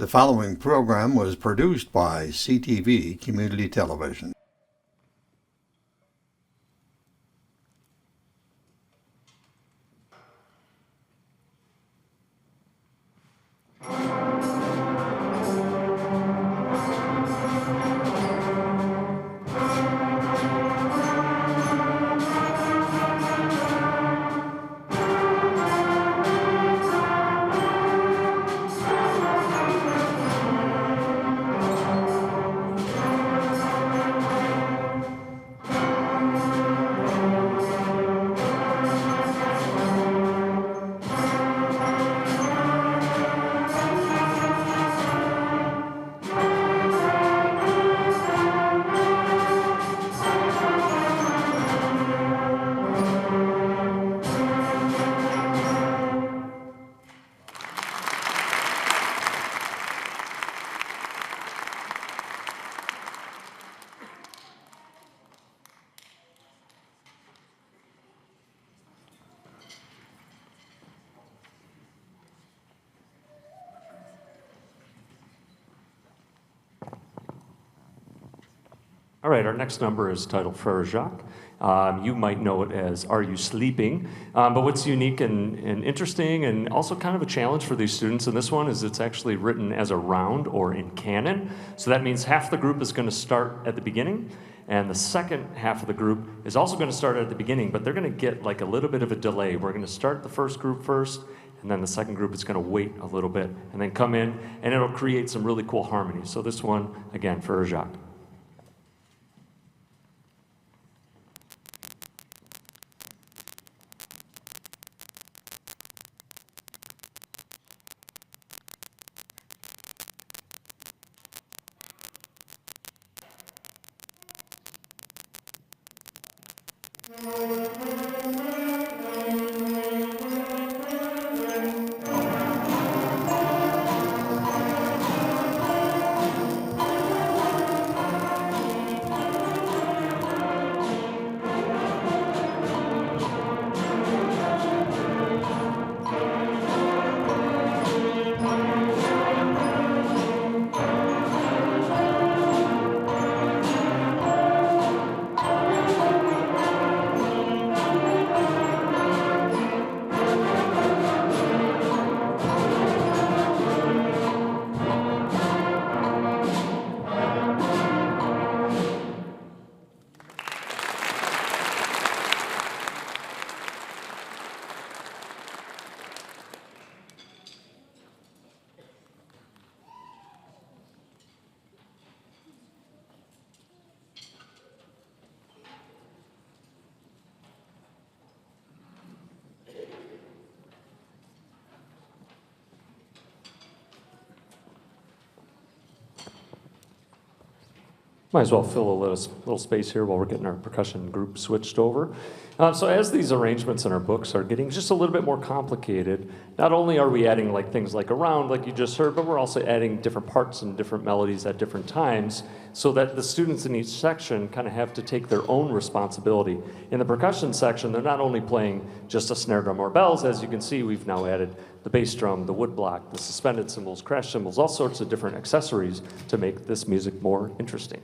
The following program was produced by CTV Community Television. All right, our next number is titled Frere Jacques. You might know it as Are You Sleeping? But what's unique and interesting and also kind of a challenge for these students in this one is it's actually written as a round or in canon. So that means half the group is going to start at the beginning, and the second half of the group is also going to start at the beginning, but they're going to get like a little bit of a delay. We're going to start the first group first, and then the second group is going to wait a little bit and then come in, and it'll create some really cool harmony. So this one, again, Frere Jacques. Might as well fill a little space here while we're getting our percussion group switched over. So as these arrangements in our books are getting just a little bit more complicated, not only are we adding like things like a round, like you just heard, but we're also adding different parts and different melodies at different times so that the students in each section kind of have to take their own responsibility. In the percussion section, they're not only playing just a snare drum or bells. As you can see, we've now added the bass drum, the wood block, the suspended cymbals, crash cymbals, all sorts of different accessories to make this music more interesting.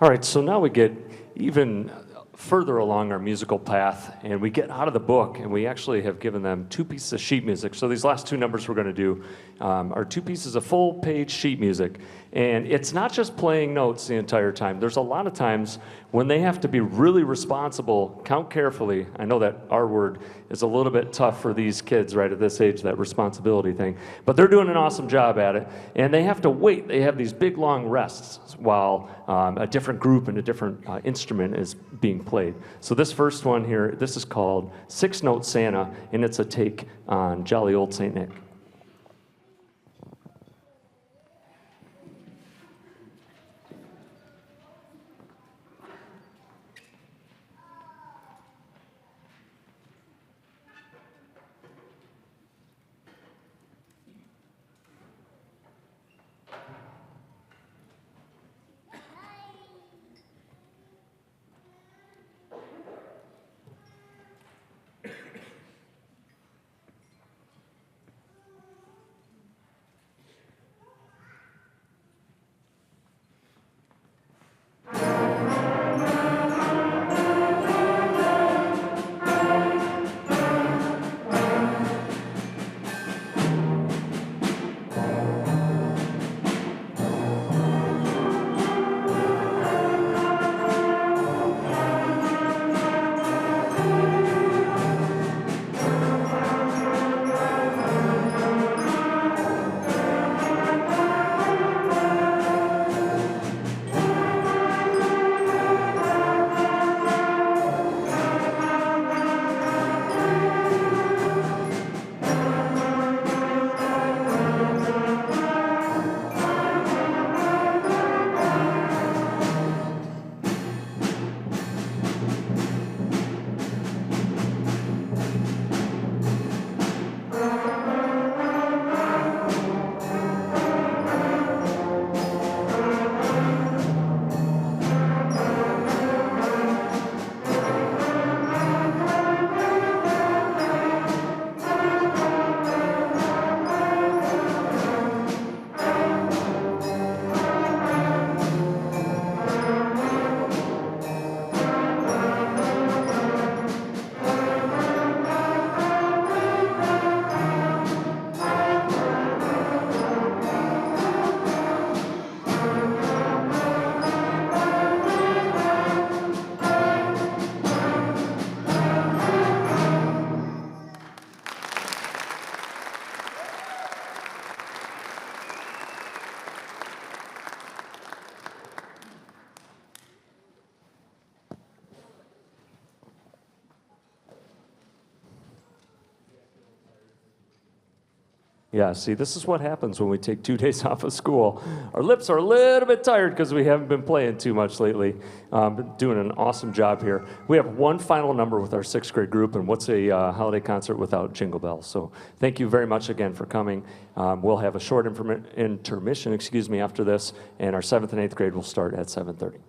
All right, so now we get even further along our musical path, and we get out of the book, and we actually have given them 2 pieces of sheet music. So these last 2 numbers we're going to do are 2 pieces of full-page sheet music. And it's not just playing notes the entire time. There's a lot of times when they have to be really responsible, count carefully. I know that R word is a little bit tough for these kids right at this age, that responsibility thing. But they're doing an awesome job at it. And they have to wait. They have these big, long rests while a different group and a different instrument is being played. So this first one here, this is called 6-Note Santa, and it's a take on Jolly Old Saint Nick. Yeah, see, this is what happens when we take 2 days off of school. Our lips are a little bit tired because we haven't been playing too much lately. Been doing an awesome job here. We have one final number with our 6th grade group, and what's a holiday concert without Jingle Bells? So thank you very much again for coming. We'll have a short intermission, after this, and our 7th and 8th grade will start at 7:30.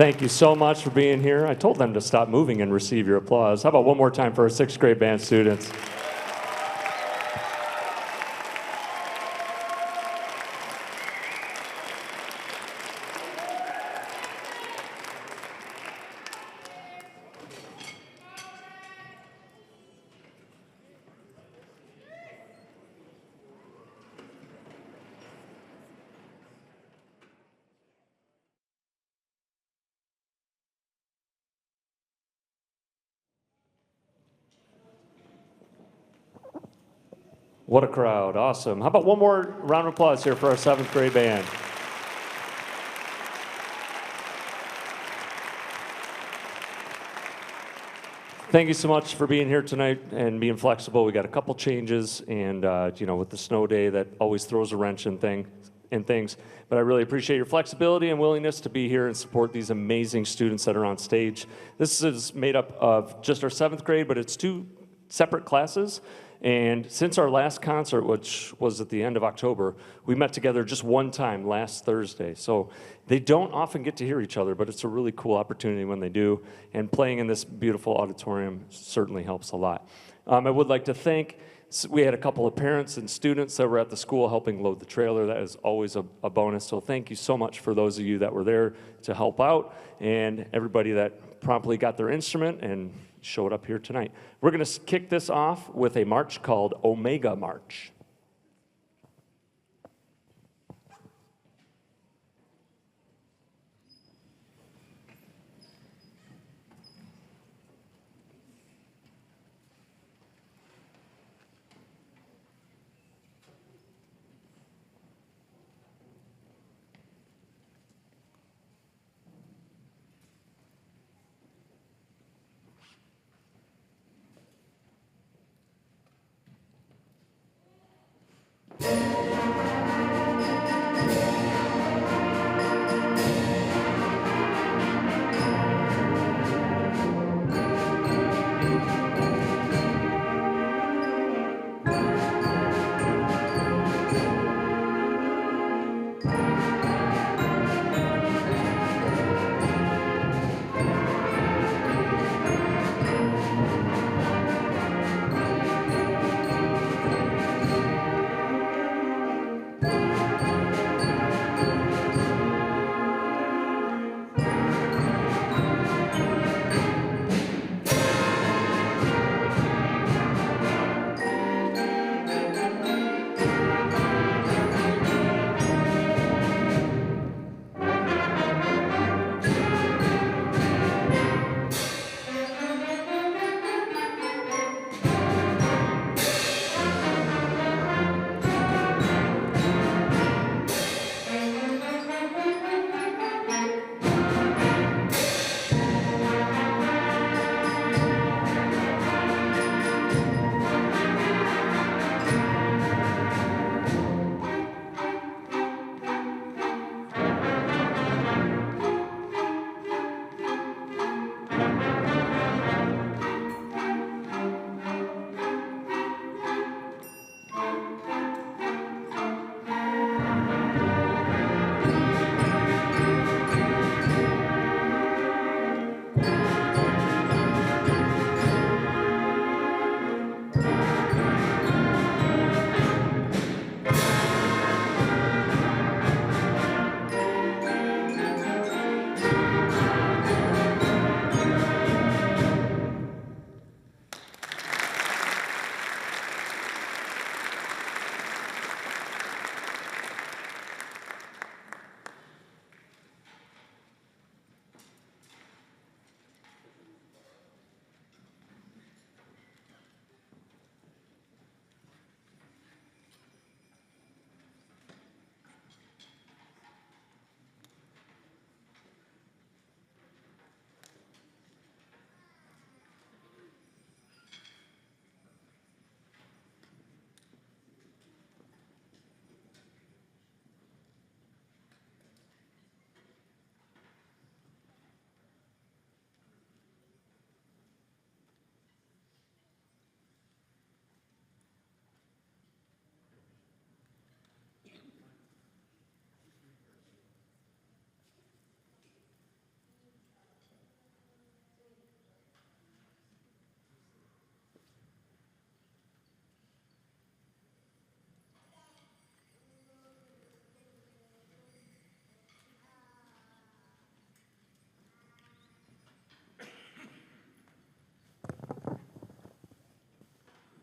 Thank you so much for being here. I told them to stop moving and receive your applause. How about one more time for our 6th grade band students? What a crowd. Awesome. How about one more round of applause here for our 7th grade band? Thank you so much for being here tonight and being flexible. We got a couple changes, and with the snow day, that always throws a wrench in things. But I really appreciate your flexibility and willingness to be here and support these amazing students that are on stage. This is made up of just our 7th grade, but it's 2 separate classes. And since our last concert, which was at the end of October, we met together just one time last Thursday. So they don't often get to hear each other, but it's a really cool opportunity when they do. And playing in this beautiful auditorium certainly helps a lot. I would like to thank, we had a couple of parents and students that were at the school helping load the trailer. That is always a bonus. So thank you so much for those of you that were there to help out, and everybody that promptly got their instrument and showed up here tonight. We're going to kick this off with a march called Omega March.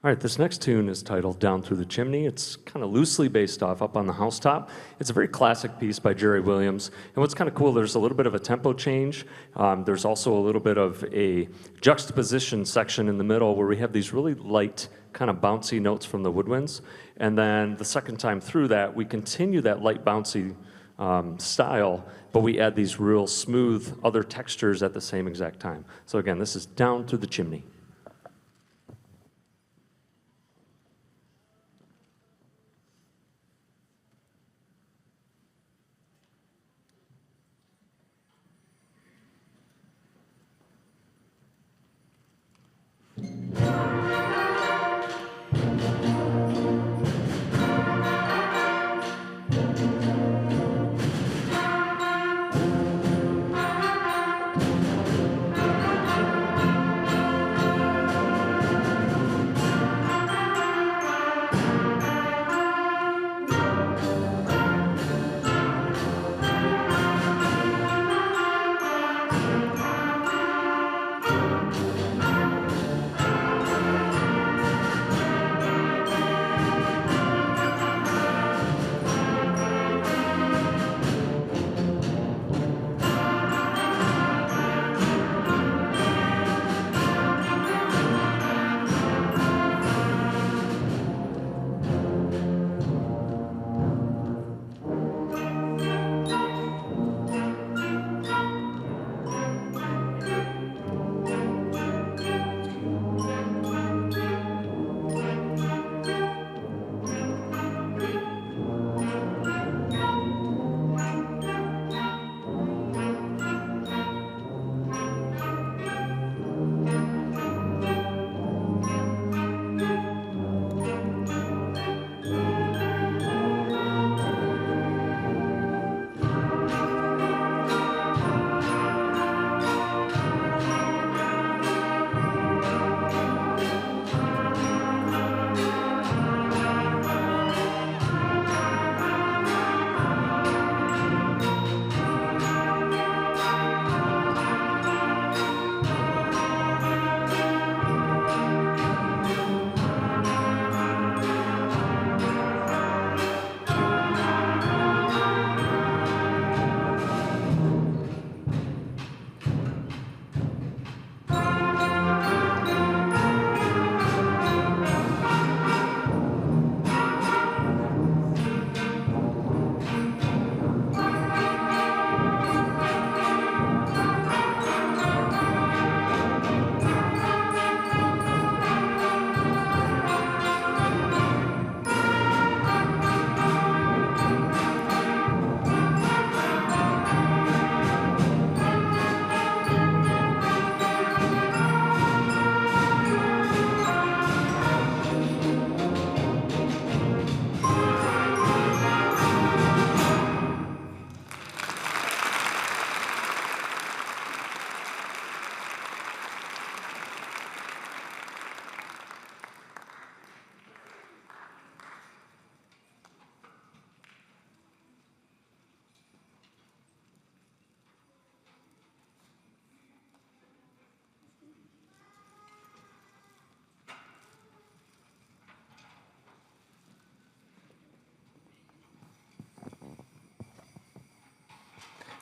All right, this next tune is titled Down Through the Chimney. It's kind of loosely based off Up on the Housetop. It's a very classic piece by Jerry Williams. And what's kind of cool, there's a little bit of a tempo change. There's also a little bit of a juxtaposition section in the middle where we have these really light, kind of bouncy notes from the woodwinds. And then the second time through that, we continue that light bouncy style, but we add these real smooth other textures at the same exact time. So again, this is Down Through the Chimney.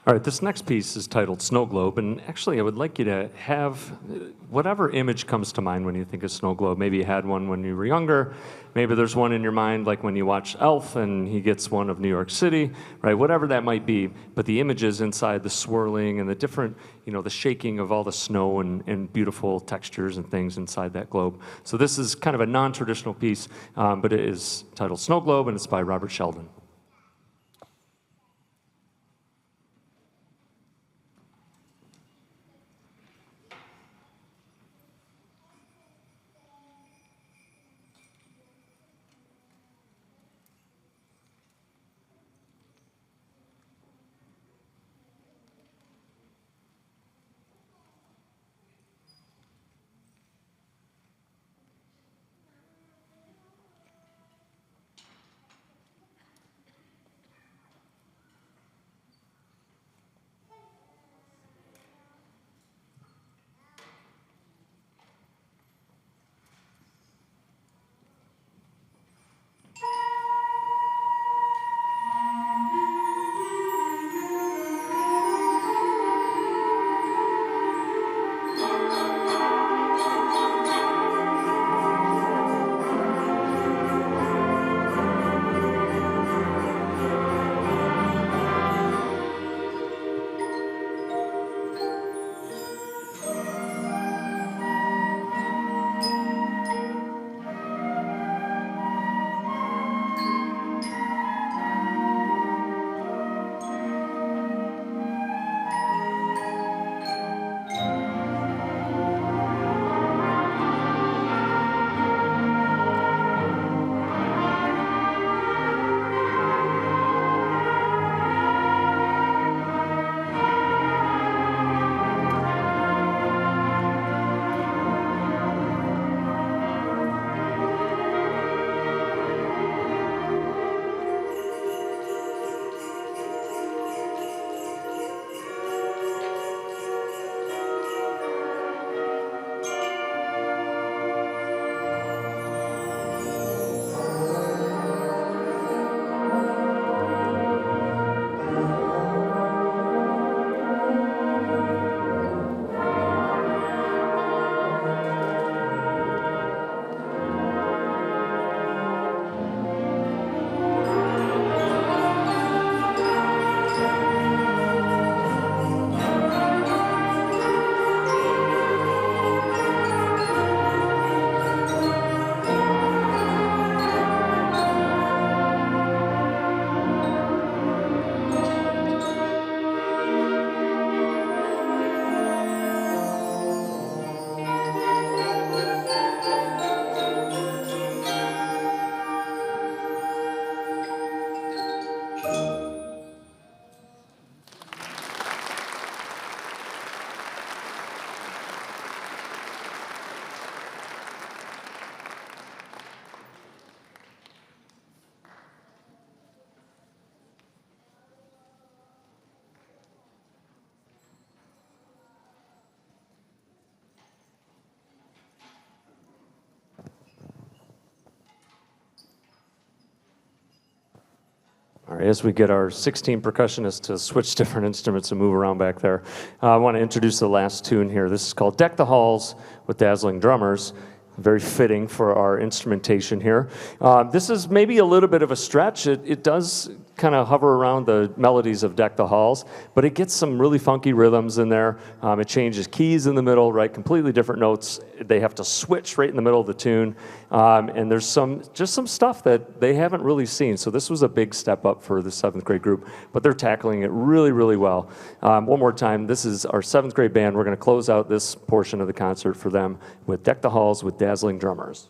All right, this next piece is titled Snow Globe, and actually I would like you to have whatever image comes to mind when you think of snow globe. Maybe you had one when you were younger, maybe there's one in your mind like when you watch Elf and he gets one of New York City, right? Whatever that might be, but the images inside, the swirling and the different, the shaking of all the snow and beautiful textures and things inside that globe. So this is kind of a non-traditional piece, but it is titled Snow Globe and it's by Robert Sheldon. Sorry, as we get our 16 percussionists to switch different instruments and move around back there, I want to introduce the last tune here. This is called Deck the Halls with Dazzling Drummers. Very fitting for our instrumentation here. This is maybe a little bit of a stretch. It does kind of hover around the melodies of Deck the Halls, but it gets some really funky rhythms in there. It changes keys in the middle, right? Completely different notes. They have to switch right in the middle of the tune. And there's just some stuff that they haven't really seen. So this was a big step up for the 7th grade group, but they're tackling it really, really well. One more time, this is our 7th grade band. We're gonna close out this portion of the concert for them with Deck the Halls with Dazzling Drummers.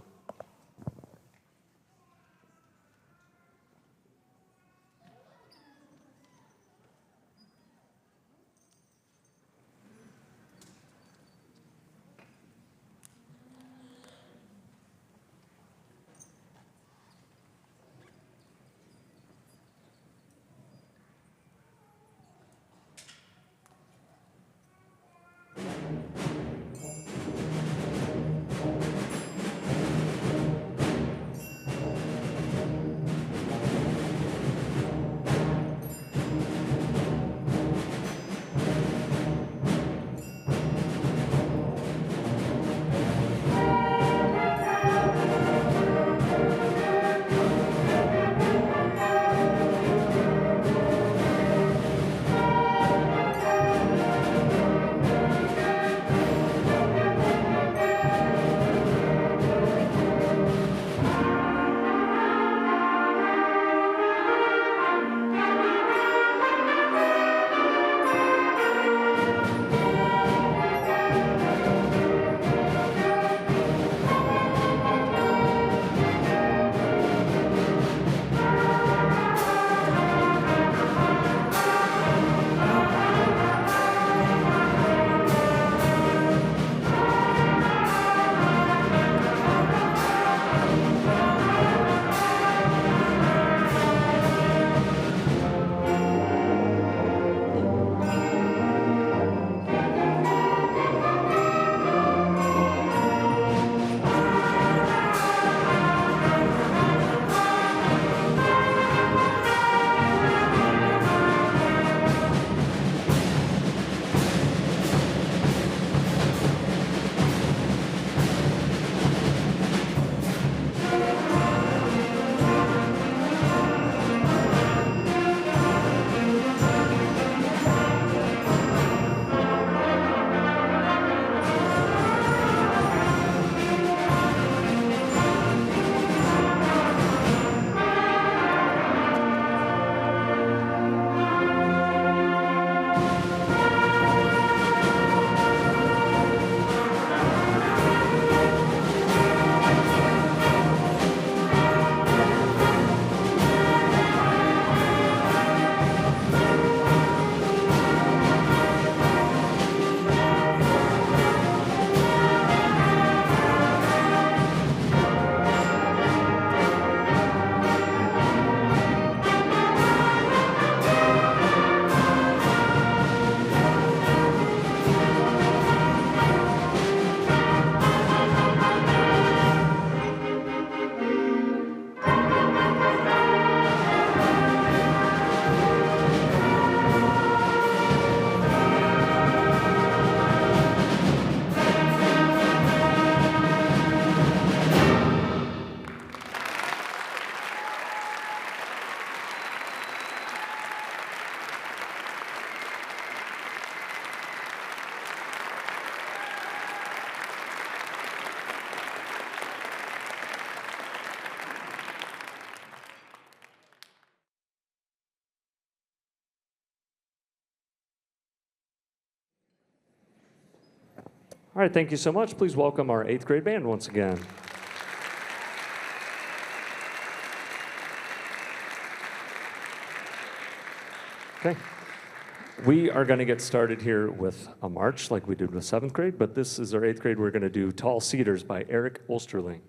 All right, thank you so much. Please welcome our 8th grade band once again. Okay. We are going to get started here with a march like we did with 7th grade, but this is our 8th grade. We're going to do Tall Cedars by Eric Osterling.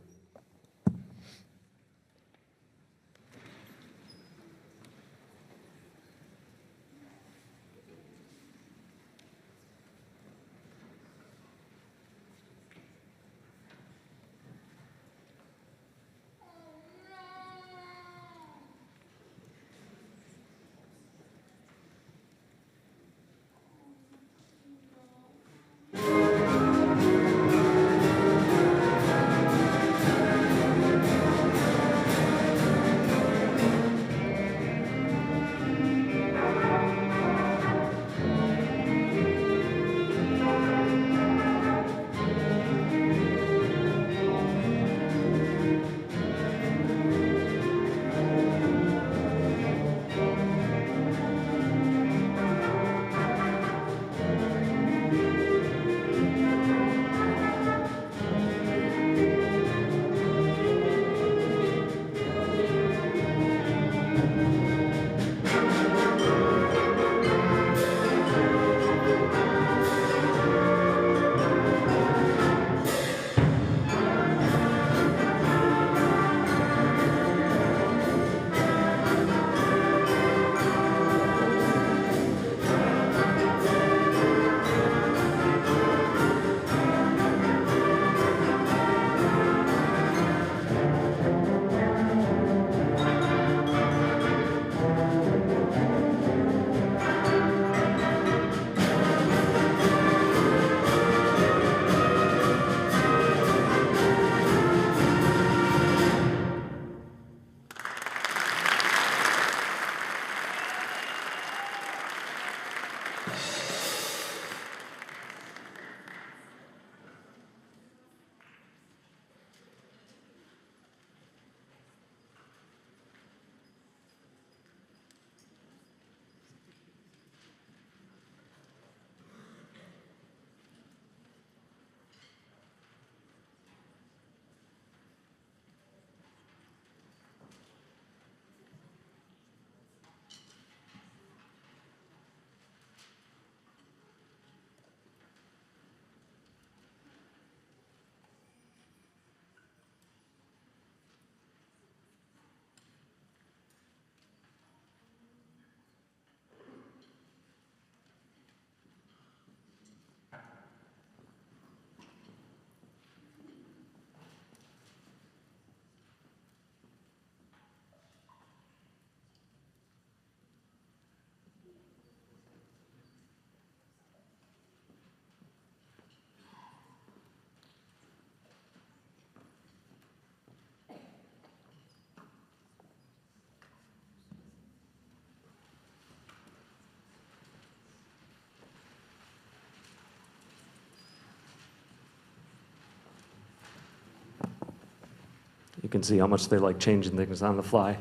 You can see how much they like changing things on the fly.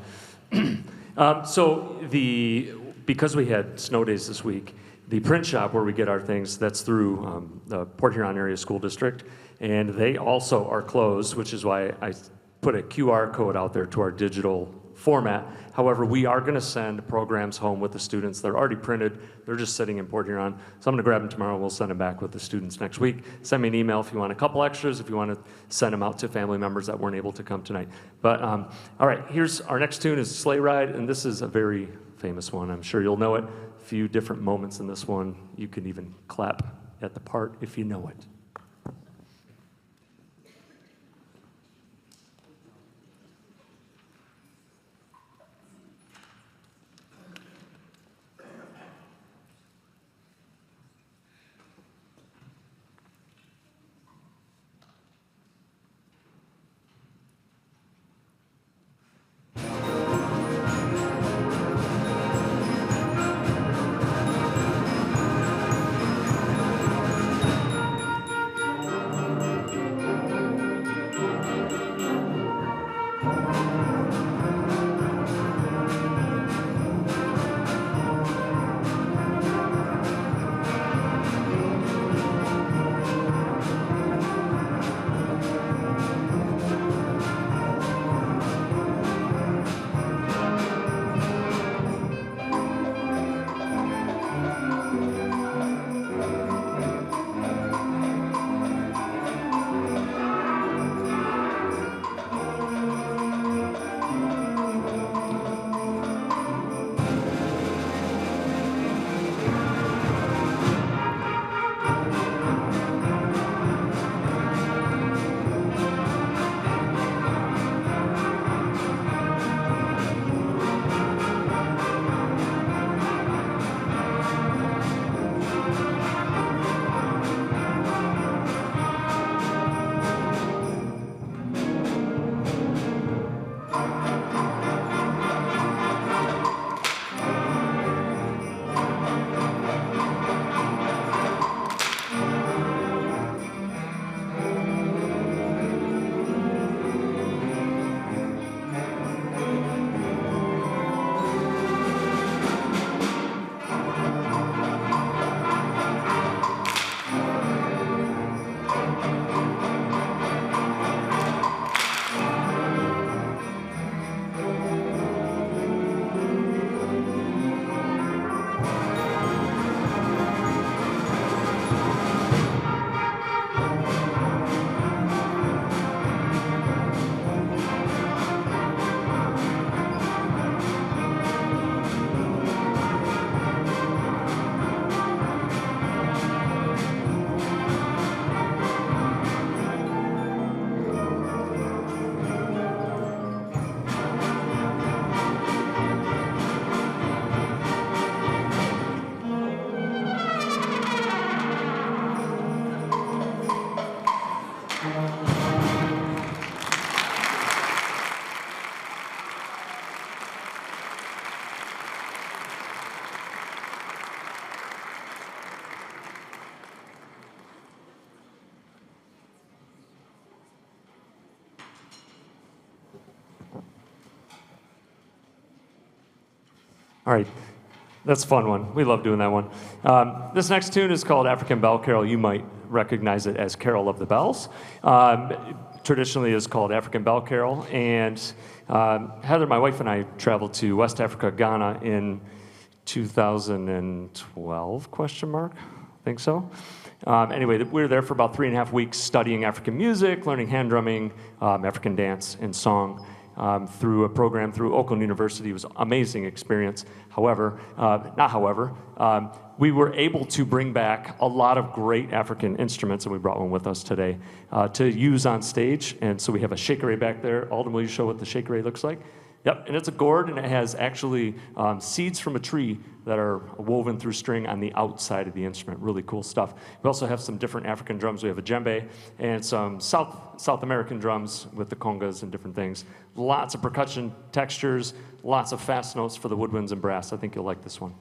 Because we had snow days this week, the print shop where we get our things, that's through the Port Huron Area School District, and they also are closed, which is why I put a QR code out there to our digital format. However, we are going to send programs home with the students. They're already printed. They're just sitting in Port Huron. So I'm going to grab them tomorrow. We'll send them back with the students next week. Send me an email if you want a couple extras, if you want to send them out to family members that weren't able to come tonight. But all right, here's our next tune is Sleigh Ride, and this is a very famous one. I'm sure you'll know it. A few different moments in this one. You can even clap at the part if you know it. All right, that's a fun one. We love doing that one. This next tune is called African Bell Carol. You might recognize it as Carol of the Bells. Traditionally is called African Bell Carol. And Heather, my wife, and I traveled to West Africa, Ghana in 2012, question mark? I think so. Anyway, we were there for about 3.5 weeks studying African music, learning hand drumming, African dance, and song. Through a program through Oakland University. It was an amazing experience. However, we were able to bring back a lot of great African instruments, and we brought one with us today to use on stage. And so we have a shakeré back there. Alden, will you show what the shakeré looks like? Yep, and it's a gourd, and it has actually seeds from a tree that are woven through string on the outside of the instrument. Really cool stuff. We also have some different African drums. We have a djembe and some South American drums with the congas and different things. Lots of percussion textures, lots of fast notes for the woodwinds and brass. I think you'll like this one.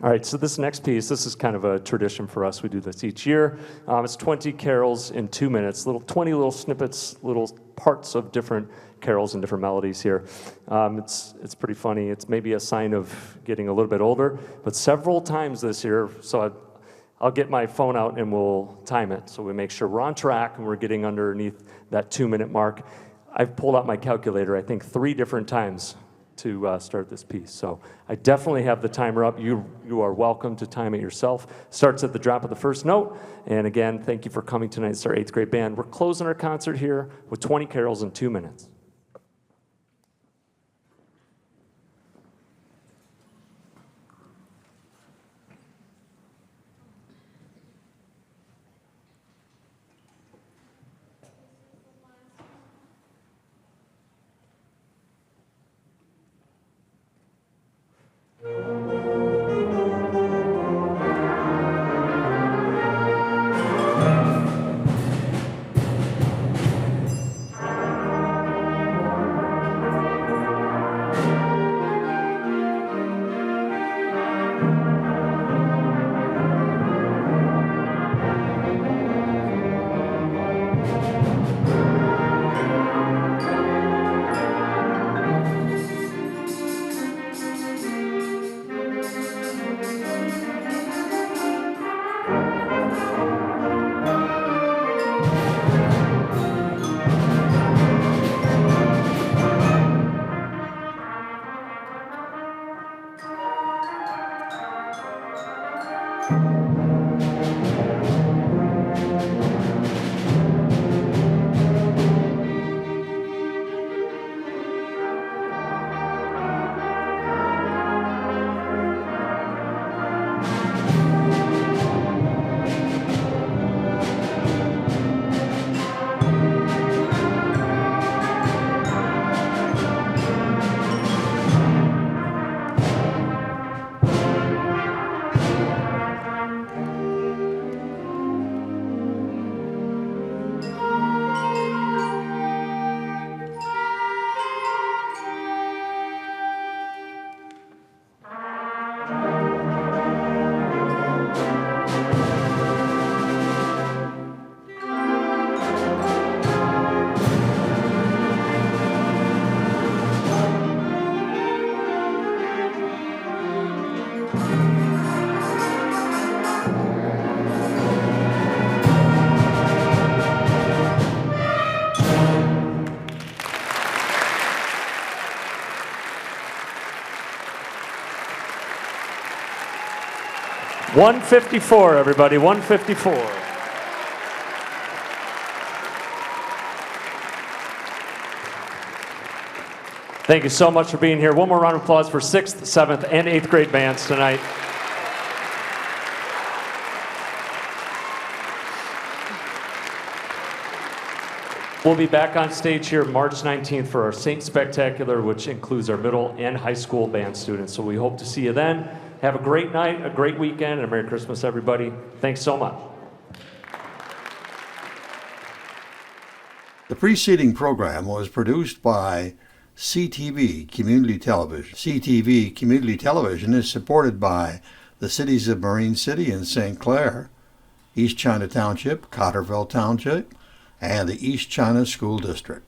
All right, so this next piece, this is kind of a tradition for us. We do this each year. It's 20 carols in 2 minutes, 20 little snippets, little parts of different carols and different melodies here. It's pretty funny. It's maybe a sign of getting a little bit older, but several times this year, so I'll get my phone out and we'll time it so we make sure we're on track and we're getting underneath that 2-minute mark. I've pulled out my calculator, I think 3 different times to start this piece. So I definitely have the timer up. You are welcome to time it yourself. Starts at the drop of the first note. And again, thank you for coming tonight. It's our 8th grade band. We're closing our concert here with 20 carols in 2 minutes. $154, everybody, $154. Thank you so much for being here. One more round of applause for 6th, 7th, and 8th grade bands tonight. We'll be back on stage here March 19th for our Saint Spectacular, which includes our middle and high school band students. So we hope to see you then. Have a great night, a great weekend, and a Merry Christmas, everybody. Thanks so much. The preceding program was produced by CTV Community Television. CTV Community Television is supported by the cities of Marine City and St. Clair, East China Township, Cotterville Township, and the East China School District.